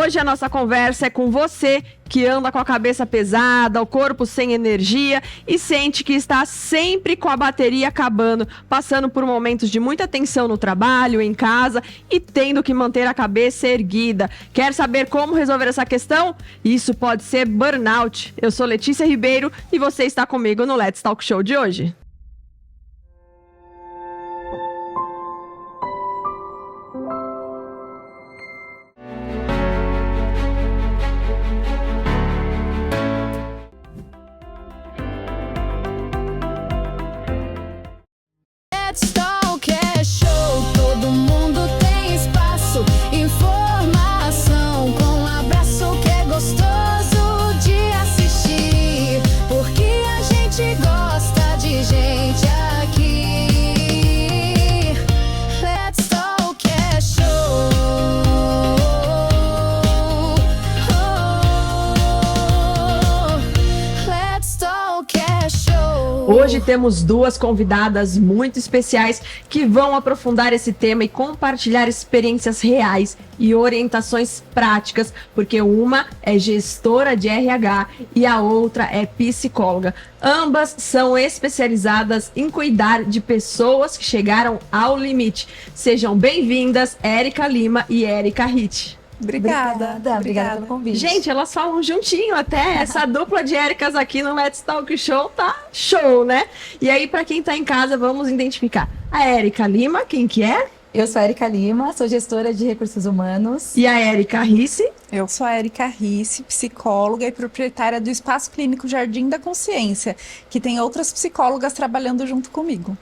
Hoje a nossa conversa é com você que anda com a cabeça pesada, o corpo sem energia e sente que está sempre com a bateria acabando, passando por momentos de muita tensão no trabalho, em casa e tendo que manter a cabeça erguida. Quer saber como resolver essa questão? Isso pode ser burnout. Eu sou Letícia Ribeiro e você está comigo no Let's Talk Show de hoje. Let's Talk é show, todo mundo tem espaço, informação com um abraço que é gostoso de assistir, porque a gente gosta de gente aqui. Let's Talk é show. Let's Talk é show. Hoje temos duas convidadas muito especiais que vão aprofundar esse tema e compartilhar experiências reais e orientações práticas, porque uma é gestora de RH e a outra é psicóloga. Ambas são especializadas em cuidar de pessoas que chegaram ao limite. Sejam bem-vindas, Érica Lima e Érica Ritt. Obrigada pelo convite. Gente, elas falam juntinho até. Essa dupla de Éricas aqui no Let's Talk Show tá show, né? E aí, pra quem tá em casa, vamos identificar a Érica Lima, quem que é? Eu sou a Érica Lima, sou gestora de recursos humanos. E a Érica Risse. Eu sou a Érica Risse, psicóloga e proprietária do Espaço Clínico Jardim da Consciência, que tem outras psicólogas trabalhando junto comigo.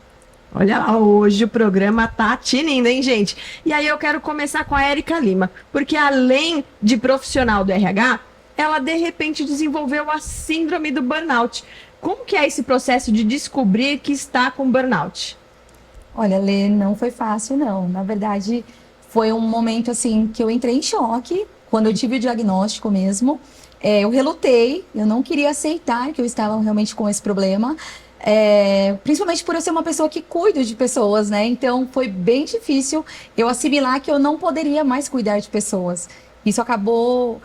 Olha lá, hoje o programa tá tinindo, hein, gente? E aí eu quero começar com a Érica Lima, porque além de profissional do RH, ela de repente desenvolveu a síndrome do burnout. Como que é esse processo de descobrir que está com burnout? Olha, Lê, não foi fácil, não. Na verdade, foi um momento, assim, que eu entrei em choque, quando eu tive o diagnóstico mesmo. Eu relutei, eu não queria aceitar que eu estava realmente com esse problema. Principalmente por eu ser uma pessoa que cuida de pessoas, né? Então foi bem difícil eu assimilar que eu não poderia mais cuidar de pessoas. Isso acabou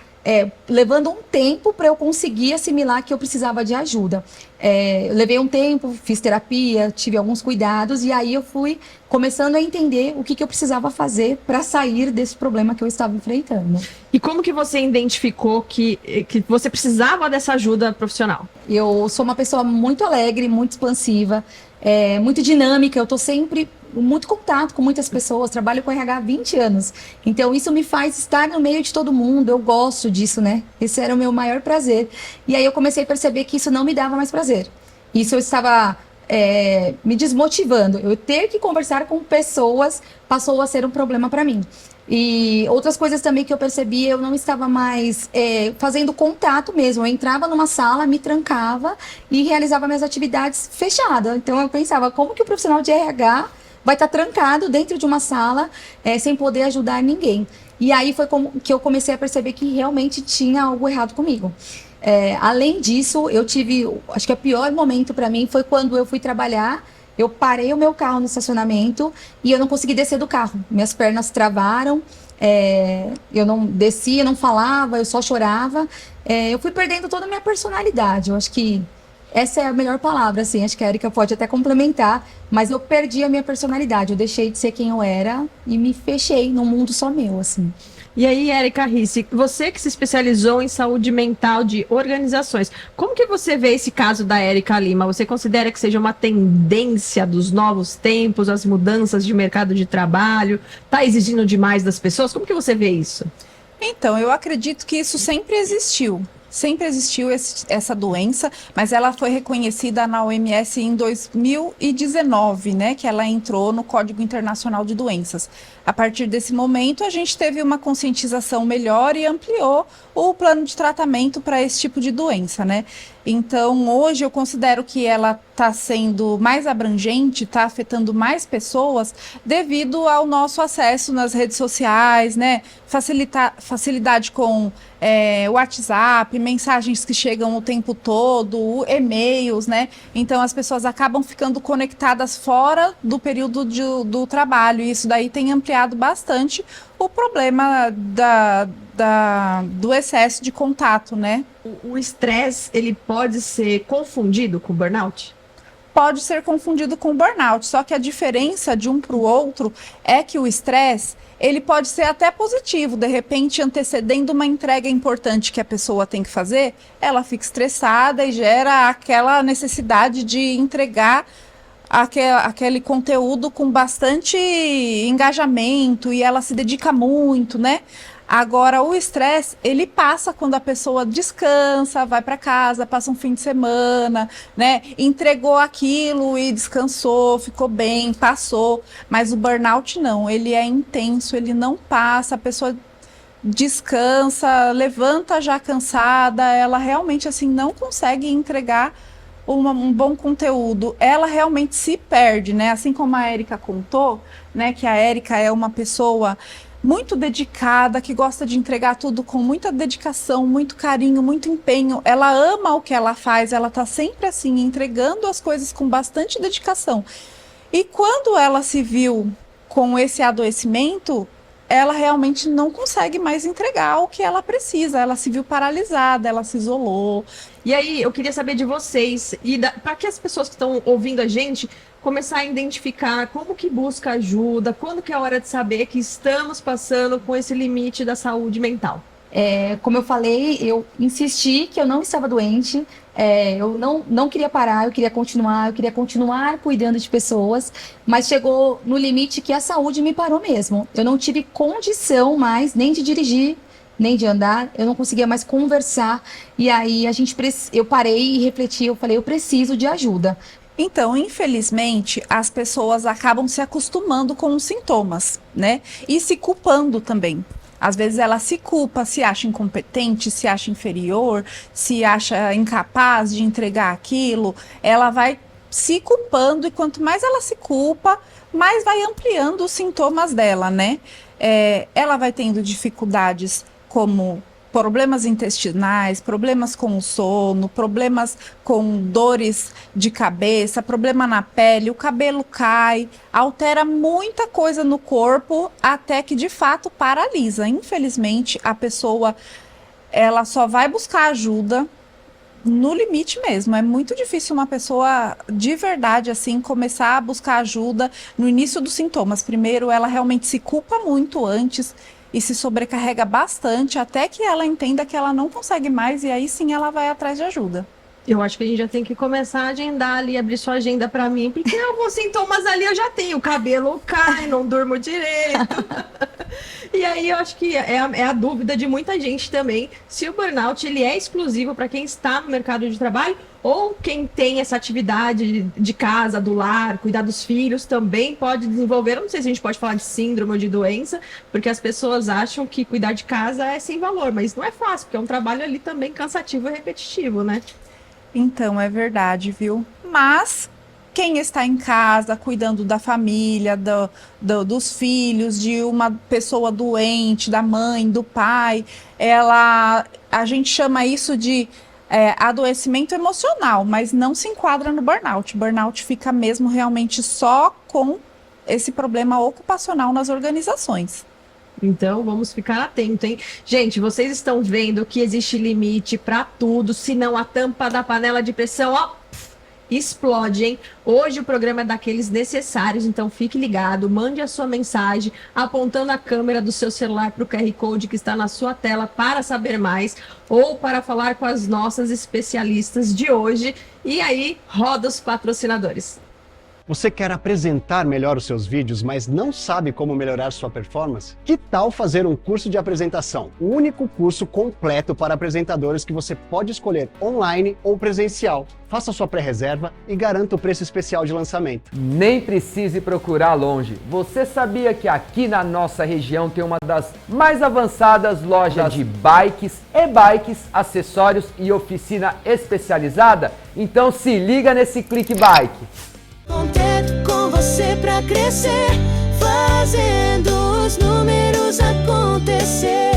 levando um tempo para eu conseguir assimilar que eu precisava de ajuda. Eu levei um tempo, fiz terapia, tive alguns cuidados e aí eu fui começando a entender o que eu precisava fazer para sair desse problema que eu estava enfrentando. E como que você identificou que você precisava dessa ajuda profissional? Eu sou uma pessoa muito alegre, muito expansiva, muito dinâmica, eu estou sempre muito contato com muitas pessoas, trabalho com RH há 20 anos. Então isso me faz estar no meio de todo mundo, eu gosto disso, né? Esse era o meu maior prazer. E aí eu comecei a perceber que isso não me dava mais prazer. Isso eu estava me desmotivando. Eu ter que conversar com pessoas passou a ser um problema para mim. E outras coisas também que eu percebi, eu não estava mais fazendo contato mesmo. Eu entrava numa sala, me trancava e realizava minhas atividades fechada. Então eu pensava, como que o profissional de RH vai estar trancado dentro de uma sala sem poder ajudar ninguém? E aí foi como que eu comecei a perceber que realmente tinha algo errado comigo. Além disso, eu tive, acho que o pior momento para mim foi quando eu fui trabalhar. Eu parei o meu carro no estacionamento e eu não consegui descer do carro. Minhas pernas travaram, eu não descia, não falava, eu só chorava. Eu fui perdendo toda a minha personalidade. Eu acho que essa é a melhor palavra, assim. Acho que a Érica pode até complementar, mas eu perdi a minha personalidade. Eu deixei de ser quem eu era e me fechei num mundo só meu, assim. E aí, Érica Risse, você que se especializou em saúde mental de organizações, como que você vê esse caso da Érica Lima? Você considera que seja uma tendência dos novos tempos, as mudanças de mercado de trabalho? Está exigindo demais das pessoas? Como que você vê isso? Então, eu acredito que isso sempre existiu. Sempre existiu essa doença, mas ela foi reconhecida na OMS em 2019, né, que ela entrou no Código Internacional de Doenças. A partir desse momento, a gente teve uma conscientização melhor e ampliou o plano de tratamento para esse tipo de doença, né? Então, hoje eu considero que ela está sendo mais abrangente, está afetando mais pessoas devido ao nosso acesso nas redes sociais, né? Facilidade com WhatsApp, mensagens que chegam o tempo todo, e-mails, né? Então, as pessoas acabam ficando conectadas fora do período do trabalho e isso daí tem ampliado bastante o problema do excesso de contato, né? O estresse, ele pode ser confundido com burnout? Pode ser confundido com burnout, só que a diferença de um para o outro é que o estresse, ele pode ser até positivo, de repente antecedendo uma entrega importante que a pessoa tem que fazer, ela fica estressada e gera aquela necessidade de entregar aquele conteúdo com bastante engajamento e ela se dedica muito, né? Agora, o estresse, ele passa quando a pessoa descansa, vai para casa, passa um fim de semana, né? Entregou aquilo e descansou, ficou bem, passou. Mas o burnout não, ele é intenso, ele não passa, a pessoa descansa, levanta já cansada, ela realmente assim não consegue entregar um bom conteúdo, ela realmente se perde, né? Assim como a Érica contou, né? Que a Érica é uma pessoa muito dedicada, que gosta de entregar tudo com muita dedicação, muito carinho, muito empenho. Ela ama o que ela faz, ela tá sempre assim, entregando as coisas com bastante dedicação. E quando ela se viu com esse adoecimento, ela realmente não consegue mais entregar o que ela precisa. Ela se viu paralisada, ela se isolou. E aí, eu queria saber de vocês, e para que as pessoas que estão ouvindo a gente começar a identificar como que busca ajuda, quando que é a hora de saber que estamos passando com esse limite da saúde mental. Como eu falei, eu insisti que eu não estava doente, eu não queria parar, eu queria continuar cuidando de pessoas, mas chegou no limite que a saúde me parou mesmo. Eu não tive condição mais nem de dirigir, nem de andar, eu não conseguia mais conversar, e aí eu parei e refleti, eu falei, eu preciso de ajuda. Então, infelizmente, as pessoas acabam se acostumando com os sintomas, né? E se culpando também. Às vezes ela se culpa, se acha incompetente, se acha inferior, se acha incapaz de entregar aquilo. Ela vai se culpando e quanto mais ela se culpa, mais vai ampliando os sintomas dela, né? Ela vai tendo dificuldades como problemas intestinais, problemas com o sono, problemas com dores de cabeça, problema na pele, o cabelo cai, altera muita coisa no corpo até que de fato paralisa. Infelizmente, a pessoa ela só vai buscar ajuda no limite mesmo. É muito difícil uma pessoa de verdade assim começar a buscar ajuda no início dos sintomas. Primeiro, ela realmente se culpa muito antes e se sobrecarrega bastante até que ela entenda que ela não consegue mais e aí sim ela vai atrás de ajuda. Eu acho que a gente já tem que começar a agendar ali, abrir sua agenda para mim, porque alguns sintomas ali eu já tenho. O cabelo cai, não durmo direito. E aí eu acho que é a dúvida de muita gente também, se o burnout ele é exclusivo para quem está no mercado de trabalho ou quem tem essa atividade de casa, do lar, cuidar dos filhos, também pode desenvolver. Eu não sei se a gente pode falar de síndrome ou de doença, porque as pessoas acham que cuidar de casa é sem valor, mas não é fácil, porque é um trabalho ali também cansativo e repetitivo, né? Então, é verdade, viu? Mas quem está em casa, cuidando da família, dos filhos, de uma pessoa doente, da mãe, do pai, a gente chama isso de adoecimento emocional, mas não se enquadra no burnout. Burnout fica mesmo realmente só com esse problema ocupacional nas organizações. Então, vamos ficar atentos, hein? Gente, vocês estão vendo que existe limite para tudo, senão a tampa da panela de pressão, ó, explode, hein? Hoje o programa é daqueles necessários, então fique ligado, mande a sua mensagem apontando a câmera do seu celular para o QR Code que está na sua tela para saber mais ou para falar com as nossas especialistas de hoje. E aí, roda os patrocinadores. Você quer apresentar melhor os seus vídeos, mas não sabe como melhorar sua performance? Que tal fazer um curso de apresentação? O único curso completo para apresentadores que você pode escolher online ou presencial. Faça sua pré-reserva e garanta o preço especial de lançamento. Nem precise procurar longe. Você sabia que aqui na nossa região tem uma das mais avançadas lojas de bikes, e-bikes, acessórios e oficina especializada? Então se liga nesse ClickBike. Conter com você pra crescer, fazendo os números acontecer.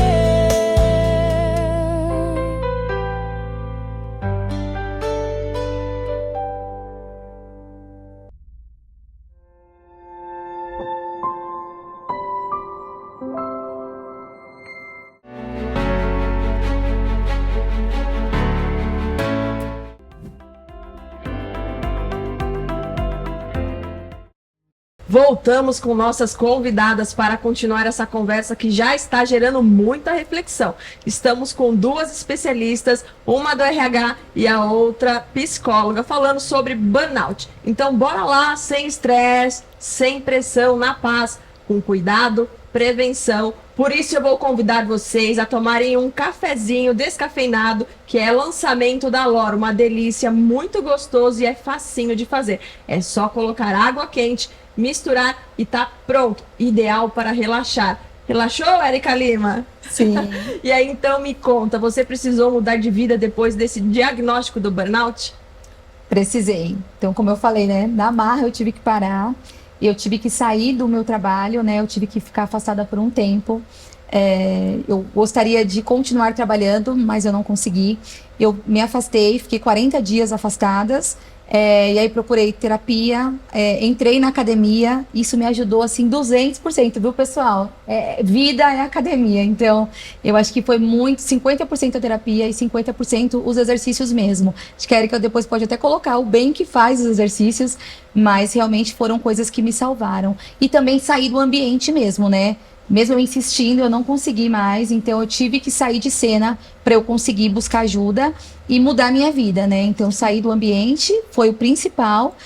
Voltamos com nossas convidadas para continuar essa conversa que já está gerando muita reflexão. Estamos com duas especialistas, uma do RH e a outra psicóloga, falando sobre burnout. Então, bora lá, sem estresse, sem pressão, na paz, com cuidado, prevenção. Por isso eu vou convidar vocês a tomarem um cafezinho descafeinado, que é lançamento da Lora, uma delícia, muito gostoso e é facinho de fazer. É só colocar água quente, misturar e tá pronto. Ideal para relaxar. Relaxou, Érica Lima? Sim. E aí, então, me conta, você precisou mudar de vida depois desse diagnóstico do burnout? Precisei. Então, como eu falei, né? Na marra eu tive que parar. Eu tive que sair do meu trabalho, né? Eu tive que ficar afastada por um tempo. Eu gostaria de continuar trabalhando, mas eu não consegui. Eu me afastei, fiquei 40 dias afastadas. E aí procurei terapia, entrei na academia, isso me ajudou assim 200%, viu, pessoal? Vida é academia, então eu acho que foi muito, 50% a terapia e 50% os exercícios mesmo. Acho que a Érica depois pode até colocar o bem que faz os exercícios, mas realmente foram coisas que me salvaram. E também sair do ambiente mesmo, né? Mesmo eu insistindo, eu não consegui mais, então eu tive que sair de cena para eu conseguir buscar ajuda e mudar minha vida, né? Então sair do ambiente foi o principal,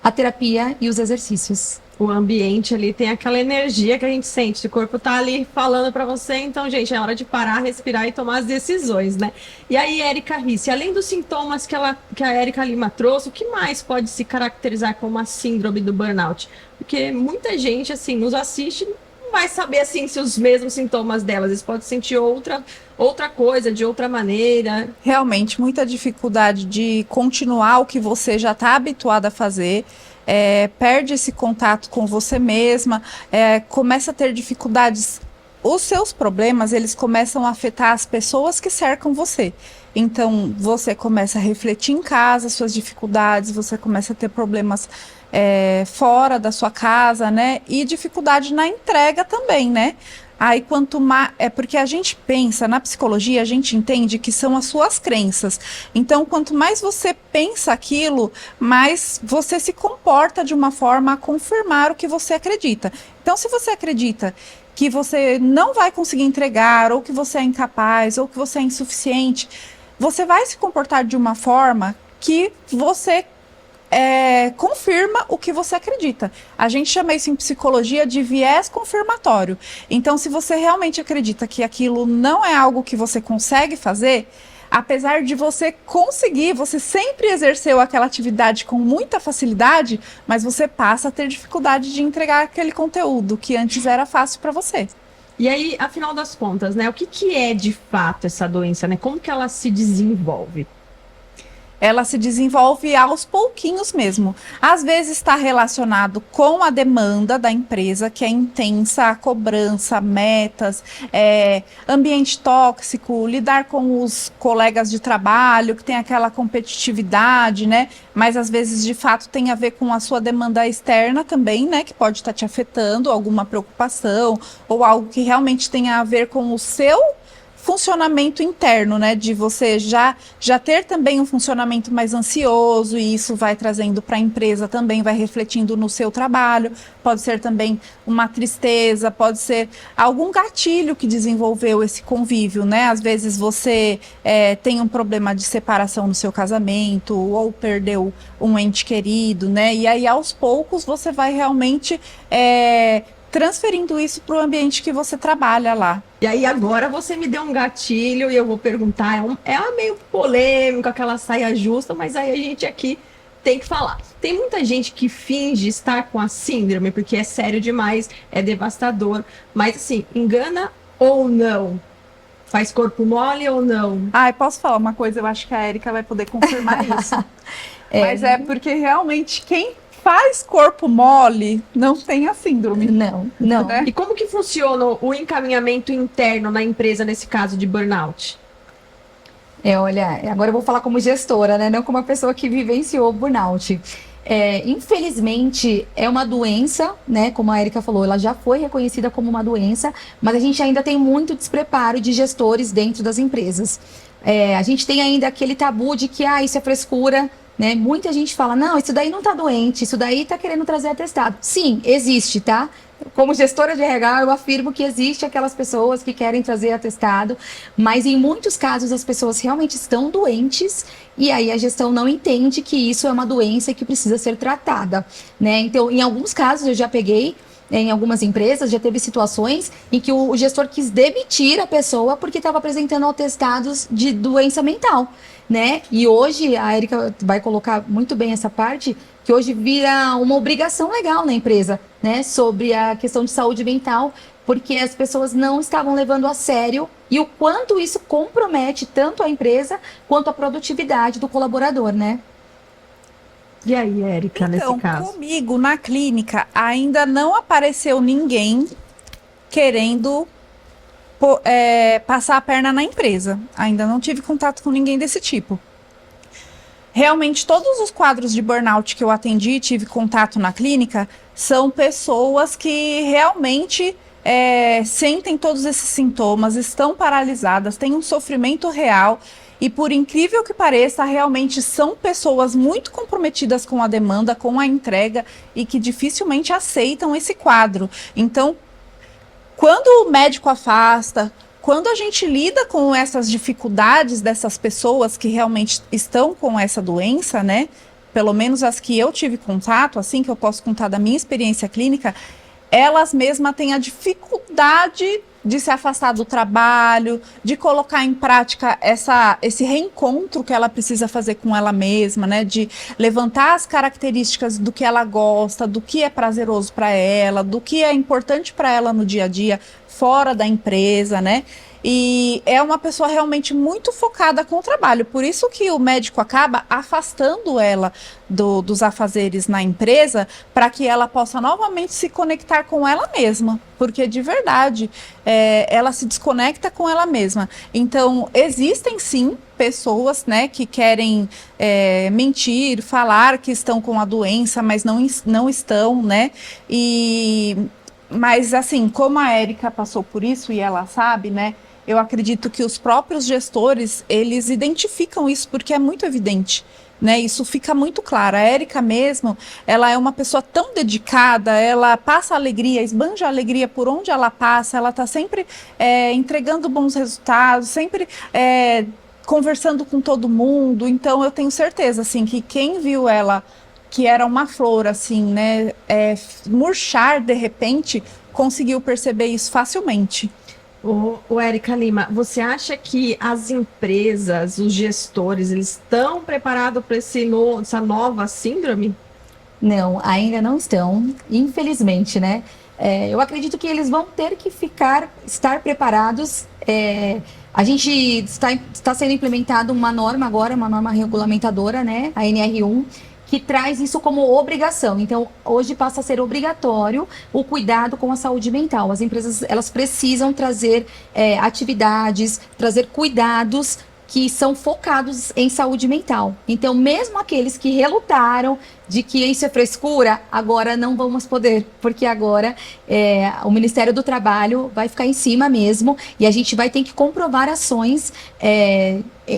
a terapia e os exercícios. O ambiente ali tem aquela energia que a gente sente, o corpo tá ali falando para você, então, gente, é hora de parar, respirar e tomar as decisões, né? E aí, Érica Risse, além dos sintomas que a Érica Lima trouxe, o que mais pode se caracterizar como a síndrome do burnout? Porque muita gente, assim, nos assiste, vai saber assim se os mesmos sintomas delas, eles podem sentir outra coisa, de outra maneira. Realmente, muita dificuldade de continuar o que você já está habituado a fazer, perde esse contato com você mesma, começa a ter dificuldades. Os seus problemas, eles começam a afetar as pessoas que cercam você. Então, você começa a refletir em casa suas dificuldades, você começa a ter problemas fora da sua casa, né? E dificuldade na entrega também, né? Aí quanto mais... porque a gente pensa, na psicologia, a gente entende que são as suas crenças. Então, quanto mais você pensa aquilo, mais você se comporta de uma forma a confirmar o que você acredita. Então, se você acredita que você não vai conseguir entregar, ou que você é incapaz, ou que você é insuficiente, você vai se comportar de uma forma que você confirma o que você acredita. A gente chama isso em psicologia de viés confirmatório. Então, se você realmente acredita que aquilo não é algo que você consegue fazer, apesar de você conseguir, você sempre exerceu aquela atividade com muita facilidade, mas você passa a ter dificuldade de entregar aquele conteúdo que antes era fácil para você. E aí, afinal das contas, né, o que é de fato essa doença, né? Como que ela se desenvolve? Ela se desenvolve aos pouquinhos mesmo. Às vezes está relacionado com a demanda da empresa, que é intensa, a cobrança, metas, ambiente tóxico, lidar com os colegas de trabalho, que tem aquela competitividade, né? Mas às vezes, de fato, tem a ver com a sua demanda externa também, né? Que pode estar te afetando, alguma preocupação, ou algo que realmente tenha a ver com o seu funcionamento interno, né, de você já ter também um funcionamento mais ansioso, e isso vai trazendo para a empresa também, vai refletindo no seu trabalho. Pode ser também uma tristeza, pode ser algum gatilho que desenvolveu esse convívio, né? Às vezes você tem um problema de separação no seu casamento, ou perdeu um ente querido, né? E aí aos poucos você vai realmente transferindo isso para o ambiente que você trabalha lá. E aí agora você me deu um gatilho e eu vou perguntar, é meio polêmico, aquela saia justa, mas aí a gente aqui tem que falar. Tem muita gente que finge estar com a síndrome, porque é sério demais, é devastador, mas assim, engana ou não? Faz corpo mole ou não? Posso falar uma coisa? Eu acho que a Érica vai poder confirmar isso. Mas é porque realmente quem faz corpo mole não tem a síndrome. Não. E como que funciona o encaminhamento interno na empresa nesse caso de burnout? Olha, agora eu vou falar como gestora, né? Não como uma pessoa que vivenciou o burnout. Infelizmente, é uma doença, né? Como a Érica falou, ela já foi reconhecida como uma doença, mas a gente ainda tem muito despreparo de gestores dentro das empresas. A gente tem ainda aquele tabu de que isso é frescura, né? Muita gente fala, não, isso daí não tá doente, isso daí tá querendo trazer atestado. Sim, existe, tá? Como gestora de RH, eu afirmo que existe aquelas pessoas que querem trazer atestado, mas em muitos casos as pessoas realmente estão doentes e aí a gestão não entende que isso é uma doença que precisa ser tratada, né? Então, em alguns casos eu já peguei, em algumas empresas já teve situações em que o gestor quis demitir a pessoa porque estava apresentando atestados de doença mental, né? E hoje, a Erika vai colocar muito bem essa parte, que hoje vira uma obrigação legal na empresa, né? Sobre a questão de saúde mental, porque as pessoas não estavam levando a sério e o quanto isso compromete tanto a empresa quanto a produtividade do colaborador, né? E aí, Érica, Então, nesse caso? comigo, na clínica, ainda não apareceu ninguém querendo passar a perna na empresa. Ainda não tive contato com ninguém desse tipo. Realmente, todos os quadros de burnout que eu atendi, tive contato na clínica, são pessoas que realmente sentem todos esses sintomas, estão paralisadas, têm um sofrimento real. E por incrível que pareça, realmente são pessoas muito comprometidas com a demanda, com a entrega e que dificilmente aceitam esse quadro. Então, quando o médico afasta, quando a gente lida com essas dificuldades dessas pessoas que realmente estão com essa doença, né? Pelo menos as que eu tive contato, assim que eu posso contar da minha experiência clínica, elas mesmas têm a dificuldade de se afastar do trabalho, de colocar em prática esse reencontro que ela precisa fazer com ela mesma, né? De levantar as características do que ela gosta, do que é prazeroso para ela, do que é importante para ela no dia a dia, fora da empresa, né? E é uma pessoa realmente muito focada com o trabalho. Por isso que o médico acaba afastando ela dos afazeres na empresa, para que ela possa novamente se conectar com ela mesma. Porque, de verdade, ela se desconecta com ela mesma. Então, existem sim pessoas, né, que querem mentir, falar que estão com a doença, mas não estão, né? Mas, assim, como a Erika passou por isso e ela sabe, né? Eu acredito que os próprios gestores, eles identificam isso porque é muito evidente, né? Isso fica muito claro. A Erika mesmo, ela é uma pessoa tão dedicada, ela passa alegria, esbanja alegria por onde ela passa, ela está sempre entregando bons resultados, sempre conversando com todo mundo. Então, eu tenho certeza, assim, que quem viu ela, que era uma flor, assim, né, murchar de repente, conseguiu perceber isso facilmente. Ô, Érica Lima, você acha que as empresas, os gestores, eles estão preparados para essa nova síndrome? Não, ainda não estão, infelizmente, né? Eu acredito que eles vão ter que estar preparados. A gente está sendo implementada uma norma agora, uma norma regulamentadora, né? A NR1, que traz isso como obrigação. Então, hoje passa a ser obrigatório o cuidado com a saúde mental. As empresas, elas precisam trazer atividades, trazer cuidados que são focados em saúde mental. Então, mesmo aqueles que relutaram de que isso é frescura, agora não vamos poder, porque agora o Ministério do Trabalho vai ficar em cima mesmo e a gente vai ter que comprovar ações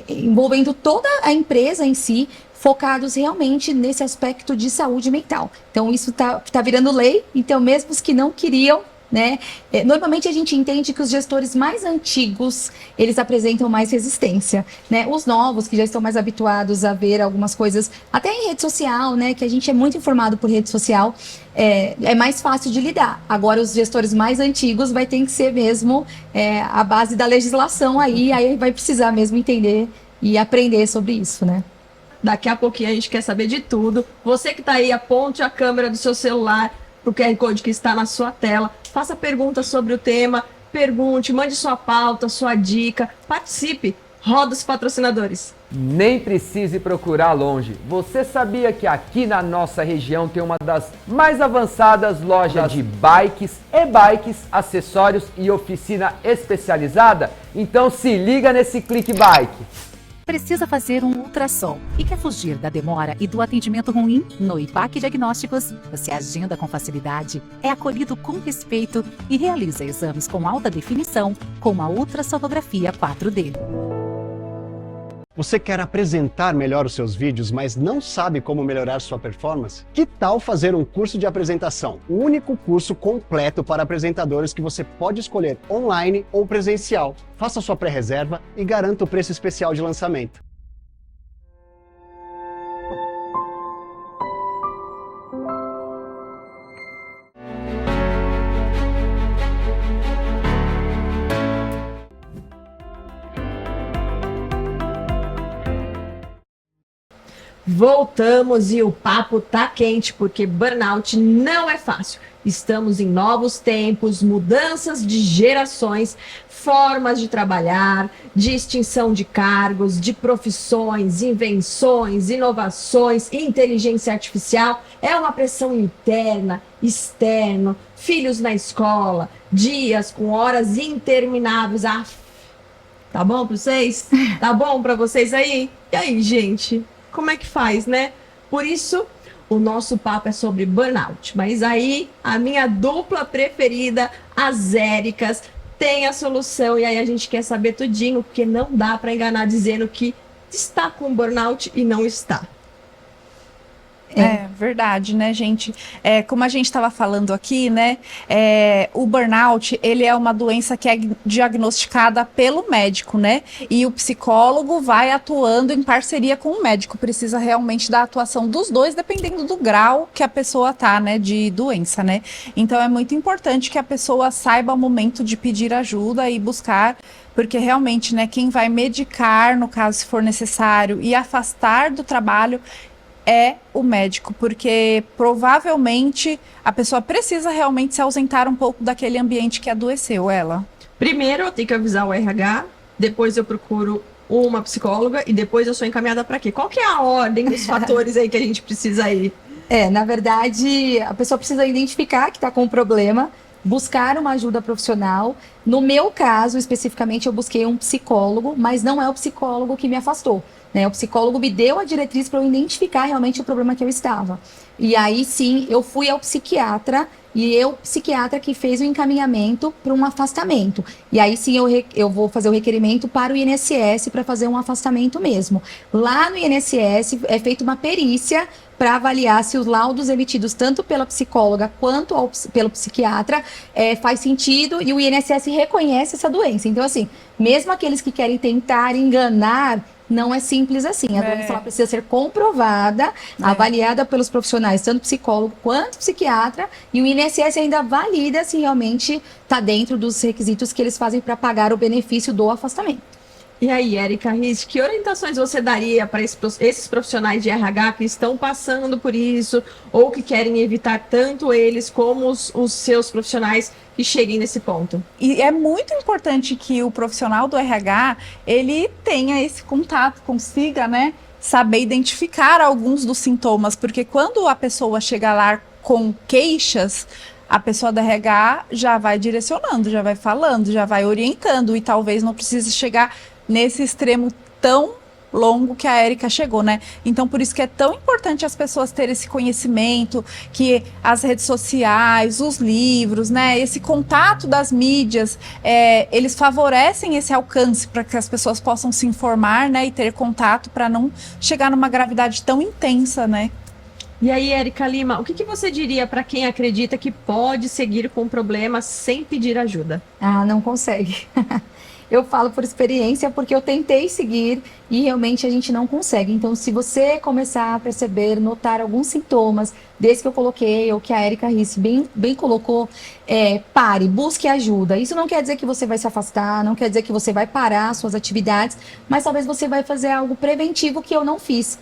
envolvendo toda a empresa em si, focados realmente nesse aspecto de saúde mental. Então, isso tá virando lei. Então, mesmo os que não queriam, né? Normalmente a gente entende que os gestores mais antigos, eles apresentam mais resistência, né? Os novos, que já estão mais habituados a ver algumas coisas, até em rede social, né? Que a gente é muito informado por rede social, é mais fácil de lidar. Agora, os gestores mais antigos vai ter que ser mesmo a base da legislação aí vai precisar mesmo entender e aprender sobre isso, né? Daqui a pouquinho a gente quer saber de tudo. Você que está aí, aponte a câmera do seu celular para o QR Code que está na sua tela. Faça perguntas sobre o tema, pergunte, mande sua pauta, sua dica, participe. Roda os patrocinadores. Nem precise procurar longe. Você sabia que aqui na nossa região tem uma das mais avançadas lojas de bikes, e-bikes, acessórios e oficina especializada? Então se liga nesse Clique Bike. Precisa fazer um ultrassom e quer fugir da demora e do atendimento ruim? No IPAC Diagnósticos, você agenda com facilidade, é acolhido com respeito e realiza exames com alta definição com uma ultrassonografia 4D. Você quer apresentar melhor os seus vídeos, mas não sabe como melhorar sua performance? Que tal fazer um curso de apresentação? O único curso completo para apresentadores que você pode escolher online ou presencial. Faça sua pré-reserva e garanta o preço especial de lançamento. Voltamos e o papo tá quente, porque burnout não é fácil. Estamos em novos tempos, mudanças de gerações, formas de trabalhar, de extinção de cargos, de profissões, invenções, inovações, inteligência artificial. É uma pressão interna, externa, filhos na escola, dias com horas intermináveis. Tá bom pra vocês? Tá bom pra vocês aí? E aí, gente? Como é que faz, né? Por isso, o nosso papo é sobre burnout. Mas aí, a minha dupla preferida, as Éricas, tem a solução. E aí a gente quer saber tudinho, porque não dá para enganar dizendo que está com burnout e não está. É verdade, né, gente? Como a gente estava falando aqui, né? O burnout, ele é uma doença que é diagnosticada pelo médico, né? E o psicólogo vai atuando em parceria com o médico. Precisa realmente da atuação dos dois, dependendo do grau que a pessoa tá, né, de doença, né? Então é muito importante que a pessoa saiba o momento de pedir ajuda e buscar, porque realmente, né, quem vai medicar, no caso, se for necessário, e afastar do trabalho é o médico, porque provavelmente a pessoa precisa realmente se ausentar um pouco daquele ambiente que adoeceu ela. Primeiro eu tenho que avisar o RH, depois eu procuro uma psicóloga e depois eu sou encaminhada para quê? Qual que é a ordem dos fatores aí que a gente precisa ir? Na verdade, a pessoa precisa identificar que está com um problema, buscar uma ajuda profissional. No meu caso, especificamente, eu busquei um psicólogo, mas não é o psicólogo que me afastou. O psicólogo me deu a diretriz para eu identificar realmente o problema que eu estava. E aí sim, eu fui ao psiquiatra e o psiquiatra que fez o encaminhamento para um afastamento. E aí sim eu vou fazer o requerimento para o INSS para fazer um afastamento mesmo. Lá no INSS é feita uma perícia para avaliar se os laudos emitidos tanto pela psicóloga quanto pelo psiquiatra faz sentido, e o INSS reconhece essa doença. Então assim, mesmo aqueles que querem tentar enganar, não é simples assim. A doença ela precisa ser comprovada, avaliada pelos profissionais, tanto psicólogo quanto psiquiatra, e o INSS ainda valida se realmente está dentro dos requisitos que eles fazem para pagar o benefício do afastamento. E aí, Érica Risch, que orientações você daria para esses profissionais de RH que estão passando por isso, ou que querem evitar tanto eles como os seus profissionais que cheguem nesse ponto? E é muito importante que o profissional do RH, ele tenha esse contato, consiga, né, saber identificar alguns dos sintomas, porque quando a pessoa chega lá com queixas, a pessoa da RH já vai direcionando, já vai falando, já vai orientando, e talvez não precise chegar nesse extremo tão longo que a Érica chegou, né? Então, por isso que é tão importante as pessoas terem esse conhecimento, que as redes sociais, os livros, né? Esse contato das mídias, eles favorecem esse alcance para que as pessoas possam se informar, né? E ter contato para não chegar numa gravidade tão intensa, né? E aí, Érica Lima, o que você diria para quem acredita que pode seguir com o problema sem pedir ajuda? Não consegue. Eu falo por experiência, porque eu tentei seguir e realmente a gente não consegue. Então, se você começar a perceber, notar alguns sintomas, desse que eu coloquei, ou que a Érica Risch bem colocou, pare, busque ajuda. Isso não quer dizer que você vai se afastar, não quer dizer que você vai parar suas atividades, mas talvez você vai fazer algo preventivo que eu não fiz.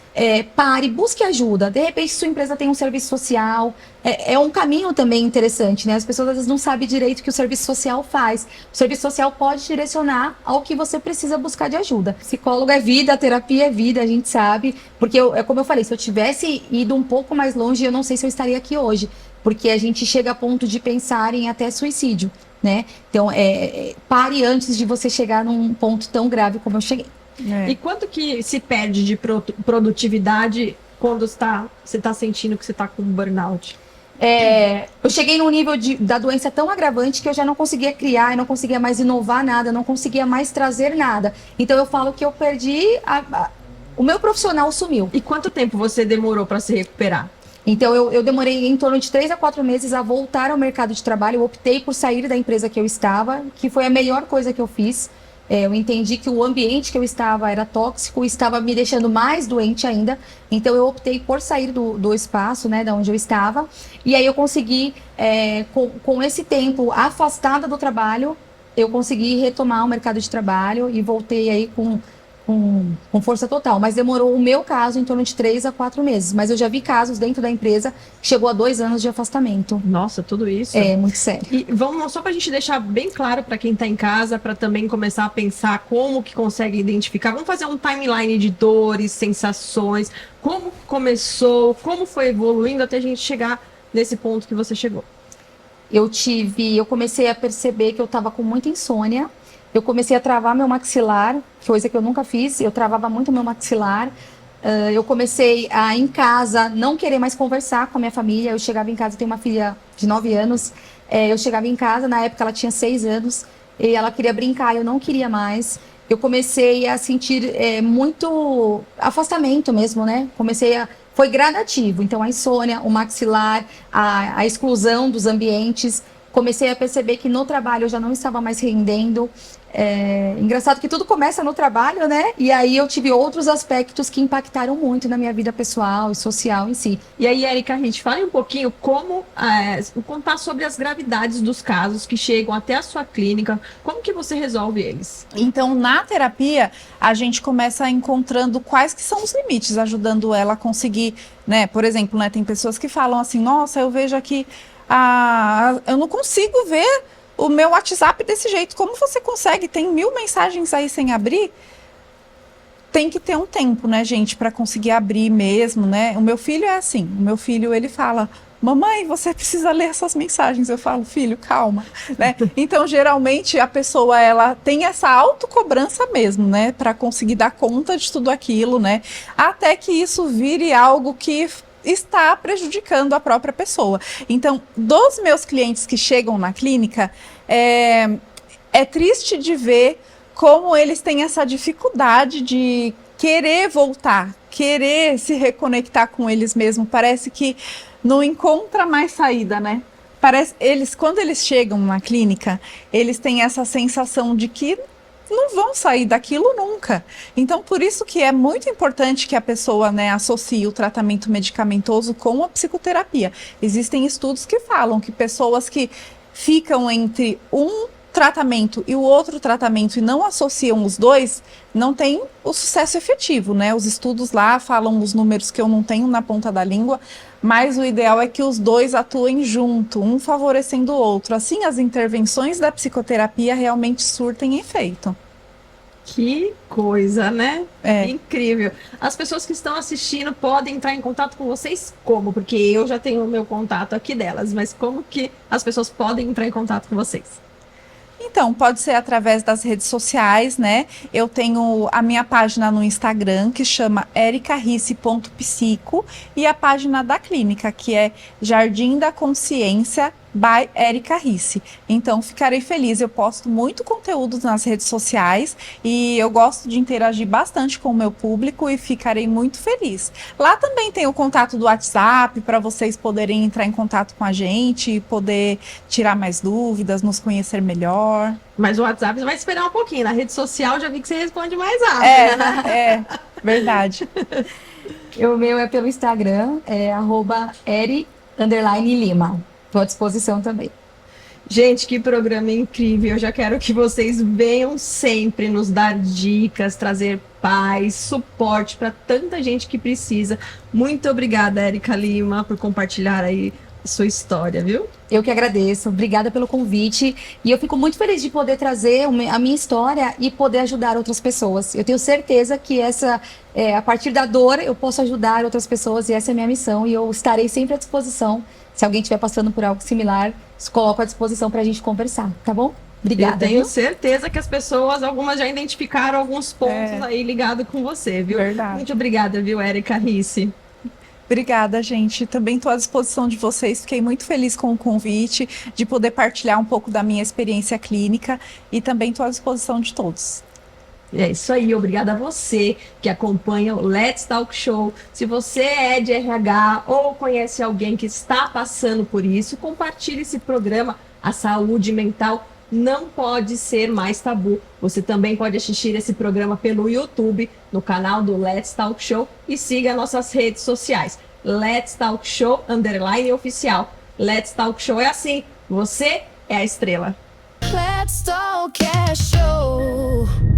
Pare, busque ajuda. De repente, sua empresa tem um serviço social. É um caminho também interessante, né? As pessoas às vezes não sabem direito o que o serviço social faz. O serviço social pode direcionar ao que você precisa buscar de ajuda. Psicólogo é vida, terapia é vida, a gente sabe. Porque, como eu falei, se eu tivesse ido um pouco mais longe, eu não sei se eu estaria aqui hoje. Porque a gente chega a ponto de pensar em até suicídio, né? Então, pare antes de você chegar num ponto tão grave como eu cheguei. E quanto que se perde de produtividade quando você está sentindo que você está com burnout? Eu cheguei num nível da doença tão agravante que eu já não conseguia criar, eu não conseguia mais inovar nada, eu não conseguia mais trazer nada. Então eu falo que eu perdi, o meu profissional sumiu. E quanto tempo você demorou para se recuperar? Então eu demorei em torno de 3 a 4 meses a voltar ao mercado de trabalho. Eu optei por sair da empresa que eu estava, que foi a melhor coisa que eu fiz. Eu entendi que o ambiente que eu estava era tóxico, estava me deixando mais doente ainda. Então eu optei por sair do espaço, né, da onde eu estava. E aí eu consegui, com esse tempo afastada do trabalho, eu consegui retomar o mercado de trabalho e voltei aí com força total. Mas demorou, o meu caso, em torno de 3 a 4 meses. Mas eu já vi casos dentro da empresa que chegou a 2 anos de afastamento. Nossa, tudo isso? É, muito sério. E vamos, só para a gente deixar bem claro para quem está em casa, para também começar a pensar como que consegue identificar. Vamos fazer um timeline de dores, sensações, como começou, como foi evoluindo até a gente chegar nesse ponto que você chegou. Eu comecei a perceber que eu estava com muita insônia. Eu comecei a travar meu maxilar, coisa que eu nunca fiz. Eu travava muito meu maxilar. Eu comecei a, em casa, não querer mais conversar com a minha família. Eu chegava em casa, eu tenho uma filha de 9 anos. Eu chegava em casa, na época ela tinha 6 anos. E ela queria brincar, eu não queria mais. Eu comecei a sentir muito afastamento mesmo, né? Foi gradativo. Então, a insônia, o maxilar, a exclusão dos ambientes. Comecei a perceber que no trabalho eu já não estava mais rendendo. Engraçado que tudo começa no trabalho, né? E aí eu tive outros aspectos que impactaram muito na minha vida pessoal e social em si. E aí, Érica, a gente fala um pouquinho como contar sobre as gravidades dos casos que chegam até a sua clínica, como que você resolve eles? Então, na terapia, a gente começa encontrando quais que são os limites, ajudando ela a conseguir, né? Por exemplo, né, tem pessoas que falam assim, nossa, eu vejo aqui, eu não consigo ver o meu WhatsApp desse jeito. Como você consegue? Tem 1000 mensagens aí sem abrir. Tem que ter um tempo, né, gente, para conseguir abrir mesmo, né? O meu filho é assim. O meu filho, ele fala, mamãe, você precisa ler essas mensagens. Eu falo, filho, calma, né? Então, geralmente, a pessoa, ela tem essa autocobrança mesmo, né? Para conseguir dar conta de tudo aquilo, né? Até que isso vire algo que está prejudicando a própria pessoa. Então, dos meus clientes que chegam na clínica, é triste de ver como eles têm essa dificuldade de querer voltar, querer se reconectar com eles mesmos. Parece que não encontra mais saída, né? Quando eles chegam na clínica, eles têm essa sensação de que não vão sair daquilo nunca. Então, por isso que é muito importante que a pessoa, né, associe o tratamento medicamentoso com a psicoterapia. Existem estudos que falam que pessoas que ficam entre um tratamento e o outro tratamento e não associam os dois, não tem o sucesso efetivo, né? Os estudos lá falam os números que eu não tenho na ponta da língua, mas o ideal é que os dois atuem junto, um favorecendo o outro. Assim, as intervenções da psicoterapia realmente surtem efeito. Que coisa, né? Incrível. As pessoas que estão assistindo podem entrar em contato com vocês como? Porque eu já tenho o meu contato aqui delas, mas como que as pessoas podem entrar em contato com vocês? Então, pode ser através das redes sociais, né? Eu tenho a minha página no Instagram, que chama ericarisse.psico, e a página da clínica, que é Jardim da Consciência by Érica Risse. Então, ficarei feliz. Eu posto muito conteúdo nas redes sociais e eu gosto de interagir bastante com o meu público e ficarei muito feliz. Lá também tem o contato do WhatsApp para vocês poderem entrar em contato com a gente, poder tirar mais dúvidas, nos conhecer melhor. Mas o WhatsApp você vai esperar um pouquinho. Na rede social já vi que você responde mais rápido. Verdade. O meu é pelo Instagram, @eri_lima. Estou à disposição também. Gente, que programa incrível. Eu já quero que vocês venham sempre nos dar dicas, trazer paz, suporte para tanta gente que precisa. Muito obrigada, Érica Lima, por compartilhar aí a sua história, viu? Eu que agradeço. Obrigada pelo convite. E eu fico muito feliz de poder trazer a minha história e poder ajudar outras pessoas. Eu tenho certeza que a partir da dor, eu posso ajudar outras pessoas e essa é a minha missão. E eu estarei sempre à disposição. Se alguém estiver passando por algo similar, coloco à disposição para a gente conversar, tá bom? Obrigada. Eu tenho certeza que as pessoas, algumas já identificaram alguns pontos aí ligados com você, viu? Verdade. Muito obrigada, viu, Érica Risse? Obrigada, gente. Também estou à disposição de vocês. Fiquei muito feliz com o convite, de poder partilhar um pouco da minha experiência clínica e também estou à disposição de todos. É isso aí, obrigada a você que acompanha o Let's Talk Show. Se você é de RH ou conhece alguém que está passando por isso, compartilhe esse programa. A saúde mental não pode ser mais tabu. Você também pode assistir esse programa pelo YouTube, no canal do Let's Talk Show, e siga nossas redes sociais. Let's Talk Show _oficial. Let's Talk Show é assim, você é a estrela. Let's talk, é show.